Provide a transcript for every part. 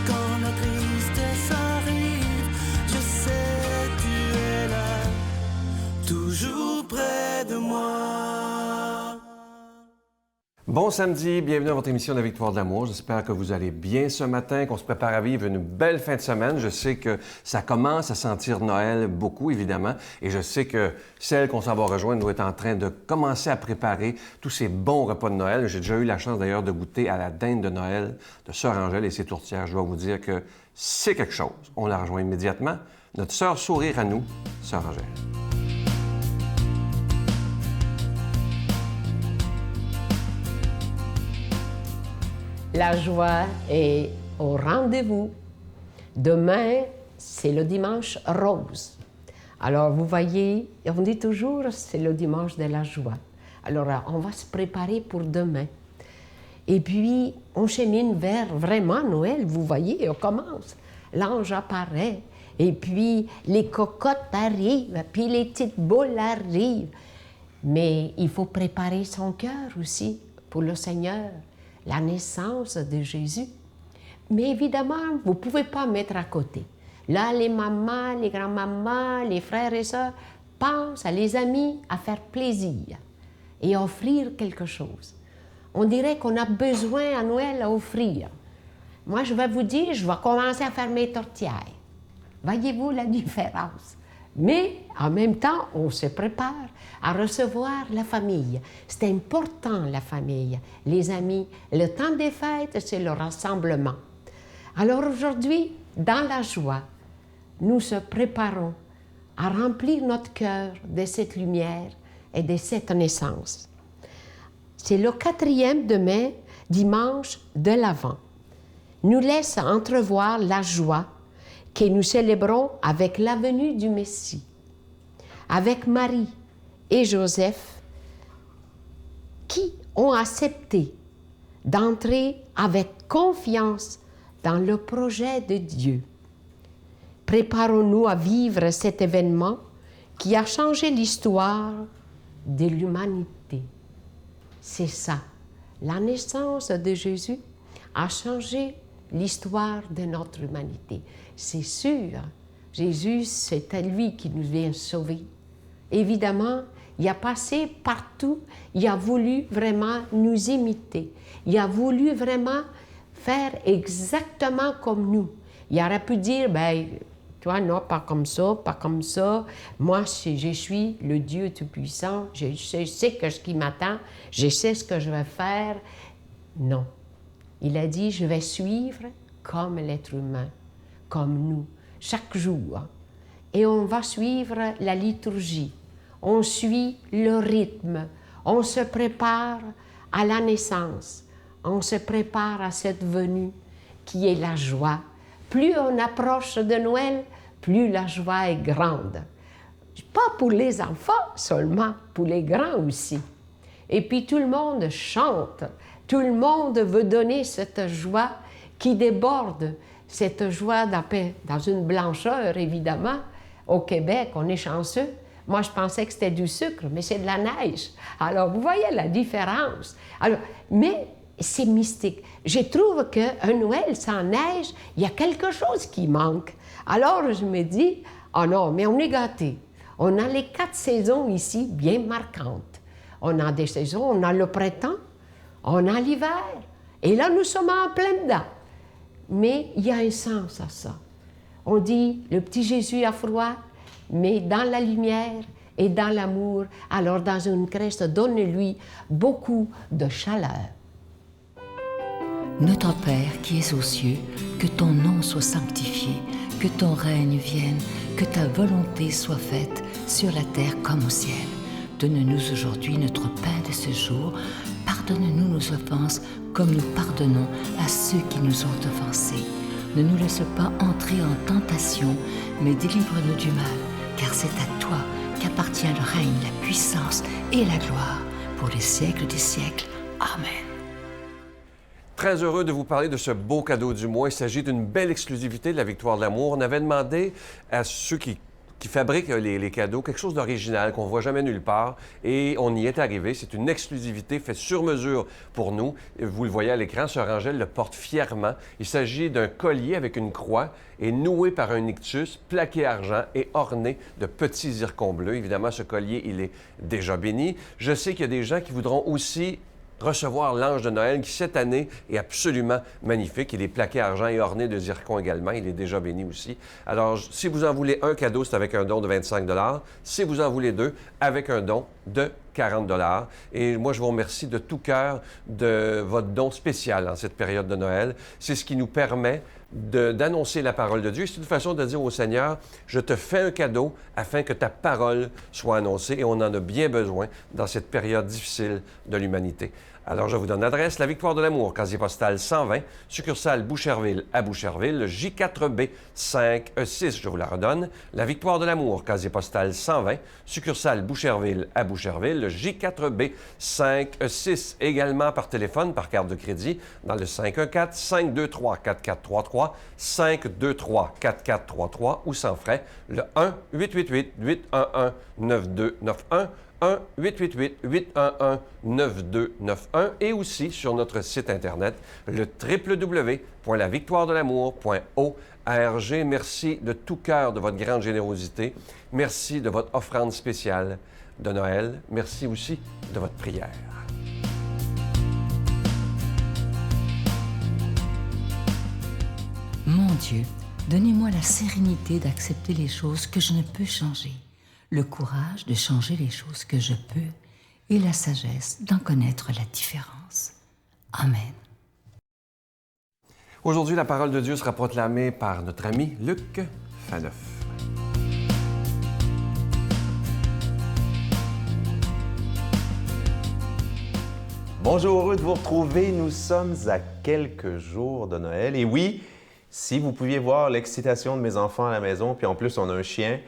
Quand la tristesse arrive, je sais tu es là, toujours près de moi. Bon samedi, bienvenue à votre émission de la Victoire de l'amour. J'espère que vous allez bien ce matin, qu'on se prépare à vivre une belle fin de semaine. Je sais que ça commence à sentir Noël beaucoup, évidemment, et je sais que celle qu'on s'en va rejoindre doit être en train de commencer à préparer tous ces bons repas de Noël. J'ai déjà eu la chance d'ailleurs de goûter à la dinde de Noël de Sœur Angèle et ses tourtières. Je dois vous dire que c'est quelque chose. On la rejoint immédiatement. Notre sœur sourire à nous, Sœur Angèle. La joie est au rendez-vous. Demain, c'est le dimanche rose. Alors, vous voyez, on dit toujours, c'est le dimanche de la joie. Alors, on va se préparer pour demain. Et puis, on chemine vers vraiment Noël, vous voyez, on commence. L'ange apparaît, et puis les cocottes arrivent, puis les petites boules arrivent. Mais il faut préparer son cœur aussi pour le Seigneur. La naissance de Jésus. Mais évidemment, vous ne pouvez pas mettre à côté. Là, les mamans, les grands-mamans, les frères et sœurs pensent à les amis à faire plaisir et offrir quelque chose. On dirait qu'on a besoin à Noël à offrir. Moi, je vais vous dire, je vais commencer à faire mes tourtières. Voyez-vous la différence? Mais en même temps, on se prépare à recevoir la famille. C'est important, la famille, les amis. Le temps des fêtes, c'est le rassemblement. Alors aujourd'hui, dans la joie, nous se préparons à remplir notre cœur de cette lumière et de cette naissance. C'est le 4e demain, dimanche de l'Avent. Nous laisse entrevoir la joie que nous célébrons avec la venue du Messie, avec Marie et Joseph, qui ont accepté d'entrer avec confiance dans le projet de Dieu. Préparons-nous à vivre cet événement qui a changé l'histoire de l'humanité. C'est ça, la naissance de Jésus a changé l'histoire de notre humanité. C'est sûr, Jésus, c'est à lui qui nous vient sauver. Évidemment, il a passé partout, il a voulu vraiment nous imiter. Il a voulu vraiment faire exactement comme nous. Il aurait pu dire, ben, toi, non, pas comme ça, pas comme ça. Moi, je suis le Dieu Tout-Puissant, je sais ce qui m'attend, je sais ce que je vais faire. Non. Il a dit, je vais suivre comme l'être humain, comme nous, chaque jour. Et on va suivre la liturgie, on suit le rythme, on se prépare à la naissance, on se prépare à cette venue qui est la joie. Plus on approche de Noël, plus la joie est grande. Pas pour les enfants seulement, pour les grands aussi. Et puis tout le monde chante. Tout le monde veut donner cette joie qui déborde, cette joie dans une blancheur, évidemment. Au Québec, on est chanceux. Moi, je pensais que c'était du sucre, mais c'est de la neige. Alors, vous voyez la différence. Alors, mais c'est mystique. Je trouve qu'un Noël sans neige, il y a quelque chose qui manque. Alors, je me dis, oh non, mais on est gâtés. On a les 4 saisons ici bien marquantes. On a des saisons, on a le printemps, on a l'hiver, et là, nous sommes en plein dedans. Mais il y a un sens à ça. On dit, le petit Jésus a froid, mais dans la lumière et dans l'amour, alors dans une crèche, donne-lui beaucoup de chaleur. Notre Père qui es aux cieux, que ton nom soit sanctifié, que ton règne vienne, que ta volonté soit faite sur la terre comme au ciel. Donne-nous aujourd'hui notre pain de ce jour. Pardonne-nous nos offenses, comme nous pardonnons à ceux qui nous ont offensés. Ne nous laisse pas entrer en tentation, mais délivre-nous du mal, car c'est à toi qu'appartient le règne, la puissance et la gloire, pour les siècles des siècles. Amen. Très heureux de vous parler de ce beau cadeau du mois. Il s'agit d'une belle exclusivité de la Victoire de l'amour. On avait demandé à ceux qui qui fabrique les cadeaux, quelque chose d'original qu'on ne voit jamais nulle part. Et on y est arrivé. C'est une exclusivité faite sur mesure pour nous. Vous le voyez à l'écran, Sœur Angèle le porte fièrement. Il s'agit d'un collier avec une croix et noué par un ictus, plaqué argent et orné de petits zircons bleus. Évidemment, ce collier, il est déjà béni. Je sais qu'il y a des gens qui voudront aussi recevoir l'ange de Noël qui, cette année, est absolument magnifique. Il est plaqué argent et orné de zircons également. Il est déjà béni aussi. Alors, si vous en voulez un cadeau, c'est avec un don de 25 $. Si vous en voulez deux, avec un don de 40 $. Et moi, je vous remercie de tout cœur de votre don spécial en cette période de Noël. C'est ce qui nous permet d'annoncer la parole de Dieu. C'est une façon de dire au Seigneur, je te fais un cadeau afin que ta parole soit annoncée et on en a bien besoin dans cette période difficile de l'humanité. Alors, je vous donne l'adresse, La Victoire de l'Amour, casier postal 120, succursale Boucherville à Boucherville, J4B 5E6, je vous la redonne. La Victoire de l'Amour, casier postal 120, succursale Boucherville à Boucherville, J4B 5E6. Également par téléphone, par carte de crédit, dans le 514-523-4433, 523-4433 ou sans frais, le 1-888-811-9291, 1-888-811-9291 et aussi sur notre site Internet, le www.lavictoiredelamour.org. Merci de tout cœur de votre grande générosité. Merci de votre offrande spéciale de Noël. Merci aussi de votre prière. Mon Dieu, donnez-moi la sérénité d'accepter les choses que je ne peux changer, le courage de changer les choses que je peux et la sagesse d'en connaître la différence. Amen. Aujourd'hui, la parole de Dieu sera proclamée par notre ami Luc Faneuf. Bonjour, heureux de vous retrouver. Nous sommes à quelques jours de Noël. Et oui, si vous pouviez voir l'excitation de mes enfants à la maison, puis en plus, on a un chien.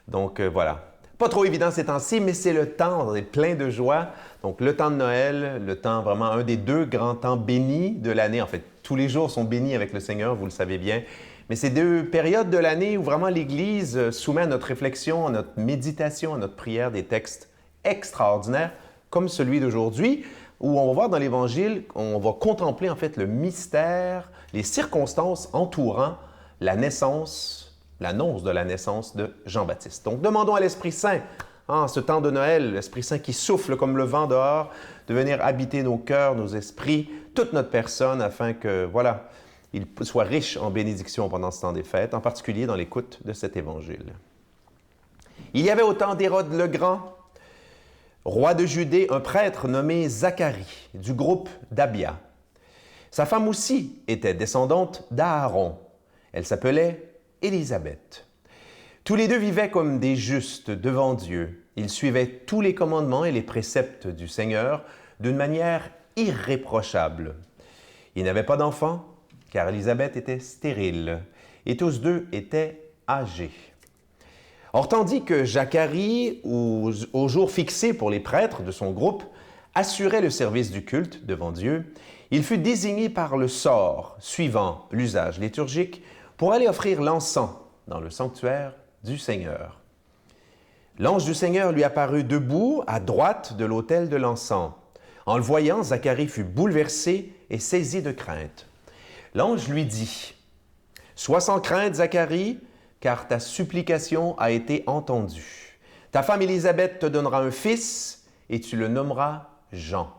Donc voilà. Pas trop évident ces temps-ci, mais c'est le temps, on est plein de joie. Donc le temps de Noël, le temps vraiment un des deux grands temps bénis de l'année. En fait, tous les jours sont bénis avec le Seigneur, vous le savez bien. Mais c'est deux périodes de l'année où vraiment l'Église soumet à notre réflexion, à notre méditation, à notre prière des textes extraordinaires, comme celui d'aujourd'hui, où on va voir dans l'Évangile, on va contempler en fait le mystère, les circonstances entourant la naissance, l'annonce de la naissance de Jean-Baptiste. Donc, demandons à l'Esprit Saint, en ce temps de Noël, l'Esprit Saint qui souffle comme le vent dehors, de venir habiter nos cœurs, nos esprits, toute notre personne, afin que, voilà, il soit riche en bénédictions pendant ce temps des fêtes, en particulier dans l'écoute de cet Évangile. Il y avait au temps d'Hérode le Grand, roi de Judée, un prêtre nommé Zacharie, du groupe d'Abia. Sa femme aussi était descendante d'Aaron. Elle s'appelait Élisabeth. Tous les deux vivaient comme des justes devant Dieu. Ils suivaient tous les commandements et les préceptes du Seigneur d'une manière irréprochable. Ils n'avaient pas d'enfants, car Élisabeth était stérile, et tous deux étaient âgés. Or, tandis que Zacharie, au jour fixé pour les prêtres de son groupe, assurait le service du culte devant Dieu, il fut désigné par le sort, suivant l'usage liturgique, pour aller offrir l'encens dans le sanctuaire du Seigneur. L'ange du Seigneur lui apparut debout à droite de l'autel de l'encens. En le voyant, Zacharie fut bouleversé et saisi de crainte. L'ange lui dit, « Sois sans crainte, Zacharie, car ta supplication a été entendue. Ta femme Élisabeth te donnera un fils et tu le nommeras Jean.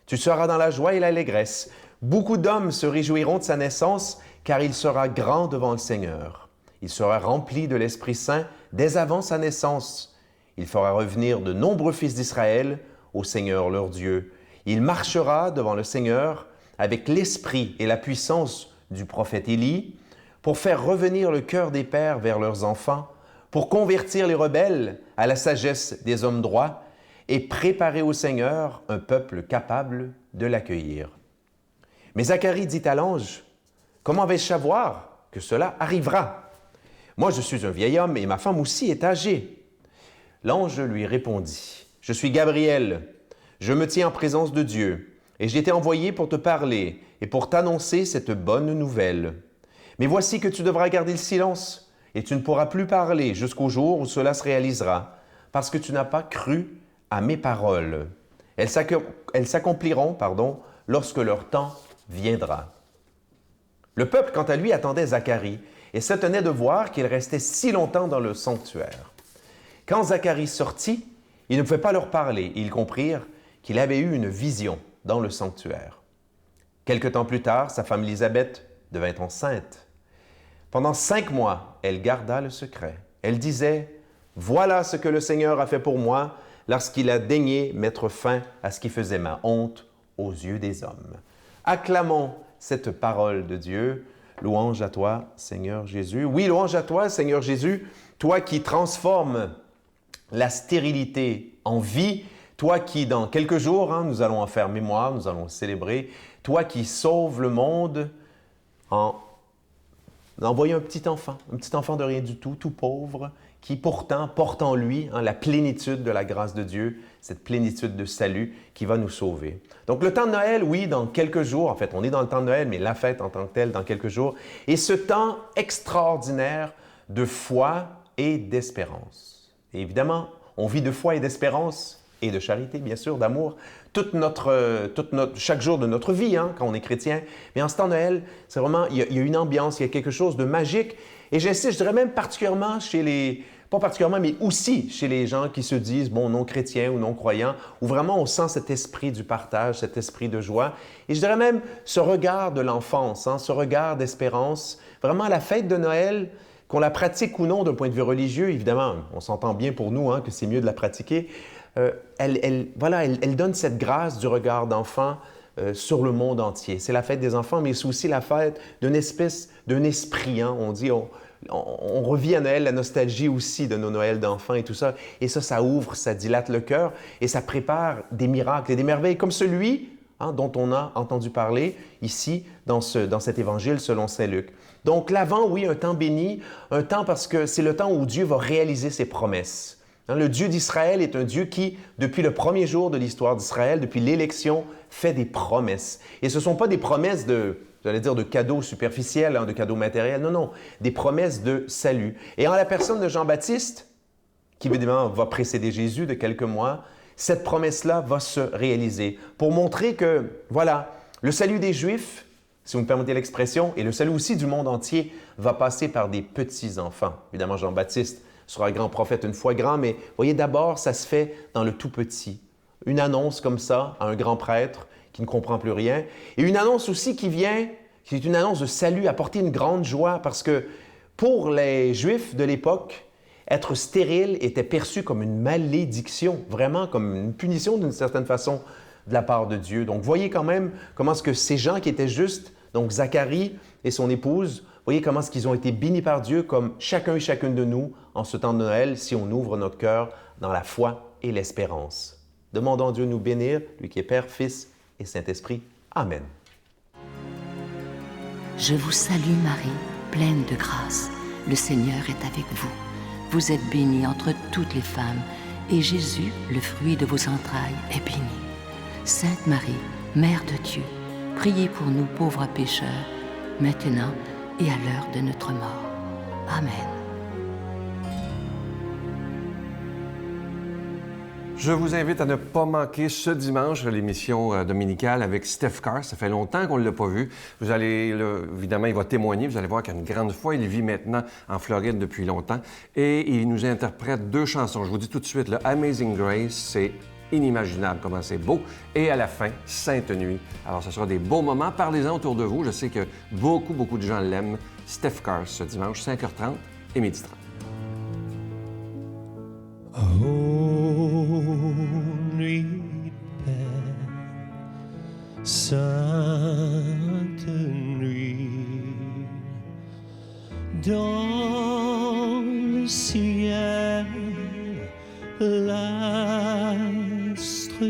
Tu seras dans la joie et l'allégresse. Beaucoup d'hommes se réjouiront de sa naissance, car il sera grand devant le Seigneur. Il sera rempli de l'Esprit Saint dès avant sa naissance. Il fera revenir de nombreux fils d'Israël au Seigneur leur Dieu. Il marchera devant le Seigneur avec l'esprit et la puissance du prophète Élie, pour faire revenir le cœur des pères vers leurs enfants, pour convertir les rebelles à la sagesse des hommes droits et préparer au Seigneur un peuple capable de l'accueillir. » Mais Zacharie dit à l'ange, « Comment vais-je savoir que cela arrivera? Moi, je suis un vieil homme et ma femme aussi est âgée. » L'ange lui répondit, « Je suis Gabriel, je me tiens en présence de Dieu, et j'ai été envoyé pour te parler et pour t'annoncer cette bonne nouvelle. Mais voici que tu devras garder le silence, et tu ne pourras plus parler jusqu'au jour où cela se réalisera, parce que tu n'as pas cru à mes paroles. Elles s'accompliront, lorsque leur temps viendra. Le peuple, quant à lui, attendait Zacharie et s'étonnait de voir qu'il restait si longtemps dans le sanctuaire. Quand Zacharie sortit, il ne pouvait pas leur parler. Ils comprirent qu'il avait eu une vision dans le sanctuaire. Quelque temps plus tard, sa femme Élisabeth devint enceinte. Pendant 5 mois, elle garda le secret. Elle disait, « Voilà ce que le Seigneur a fait pour moi lorsqu'il a daigné mettre fin à ce qui faisait ma honte aux yeux des hommes. » Acclamons cette parole de Dieu. Louange à toi, Seigneur Jésus. Oui, louange à toi, Seigneur Jésus, toi qui transformes la stérilité en vie, toi qui, dans quelques jours, nous allons en faire mémoire, nous allons célébrer, toi qui sauves le monde en envoyant un petit enfant de rien du tout pauvre, qui pourtant porte en lui la plénitude de la grâce de Dieu, cette plénitude de salut qui va nous sauver. Donc le temps de Noël, oui, dans quelques jours, en fait, on est dans le temps de Noël, mais la fête en tant que telle, dans quelques jours, et ce temps extraordinaire de foi et d'espérance. Et évidemment, on vit de foi et d'espérance et de charité, bien sûr, d'amour, chaque jour de notre vie, quand on est chrétien. Mais en ce temps de Noël, c'est vraiment, il y a une ambiance, il y a quelque chose de magique. Et j'insiste, je dirais même particulièrement pas particulièrement, mais aussi chez les gens qui se disent, non chrétiens ou non croyants, où vraiment on sent cet esprit du partage, cet esprit de joie. Et je dirais même ce regard de l'enfance, ce regard d'espérance. Vraiment, la fête de Noël, qu'on la pratique ou non d'un point de vue religieux, évidemment, on s'entend bien pour nous que c'est mieux de la pratiquer. Elle donne cette grâce du regard d'enfant sur le monde entier. C'est la fête des enfants, mais c'est aussi la fête d'un esprit. On dit, on revit à Noël la nostalgie aussi de nos Noëls d'enfants et tout ça. Et ça ouvre, ça dilate le cœur et ça prépare des miracles et des merveilles comme celui dont on a entendu parler ici dans cet évangile selon saint Luc. Donc l'Avent, oui, un temps béni, un temps parce que c'est le temps où Dieu va réaliser ses promesses. Le Dieu d'Israël est un Dieu qui, depuis le premier jour de l'histoire d'Israël, depuis l'élection, fait des promesses. Et ce ne sont pas des promesses de cadeaux superficiels, de cadeaux matériels, non, des promesses de salut. Et en la personne de Jean-Baptiste, qui évidemment va précéder Jésus de quelques mois, cette promesse-là va se réaliser pour montrer que, voilà, le salut des Juifs, si vous me permettez l'expression, et le salut aussi du monde entier, va passer par des petits-enfants. Évidemment, Jean-Baptiste sera un grand prophète une fois grand, mais voyez, d'abord, ça se fait dans le tout petit. Une annonce comme ça à un grand prêtre qui ne comprend plus rien. Et une annonce aussi qui est une annonce de salut, apporter une grande joie, parce que pour les Juifs de l'époque, être stérile était perçu comme une malédiction, vraiment comme une punition d'une certaine façon de la part de Dieu. Donc, voyez quand même comment est-ce que ces gens qui étaient justes, donc Zacharie et son épouse, voyez comment est-ce qu'ils ont été bénis par Dieu, comme chacun et chacune de nous en ce temps de Noël, si on ouvre notre cœur dans la foi et l'espérance. Demandons à Dieu de nous bénir, lui qui est Père, Fils et Saint-Esprit. Amen. Je vous salue Marie, pleine de grâce. Le Seigneur est avec vous. Vous êtes bénie entre toutes les femmes, et Jésus, le fruit de vos entrailles, est béni. Sainte Marie, Mère de Dieu, priez pour nous pauvres pécheurs, maintenant et à l'heure de notre mort. Amen. Je vous invite à ne pas manquer ce dimanche l'émission dominicale avec Steph Carr. Ça fait longtemps qu'on ne l'a pas vu. Vous allez, évidemment, il va témoigner. Vous allez voir qu'il a une grande foi. Il vit maintenant en Floride depuis longtemps. Et il nous interprète 2 chansons. Je vous dis tout de suite, le Amazing Grace, c'est inimaginable comment c'est beau. Et à la fin, Sainte Nuit. Alors, ce sera des beaux moments. Parlez-en autour de vous. Je sais que beaucoup de gens l'aiment. Steph Carr, ce dimanche, 5h30 et 12h30. Nuit paix, sainte nuit, dans le ciel, l'astre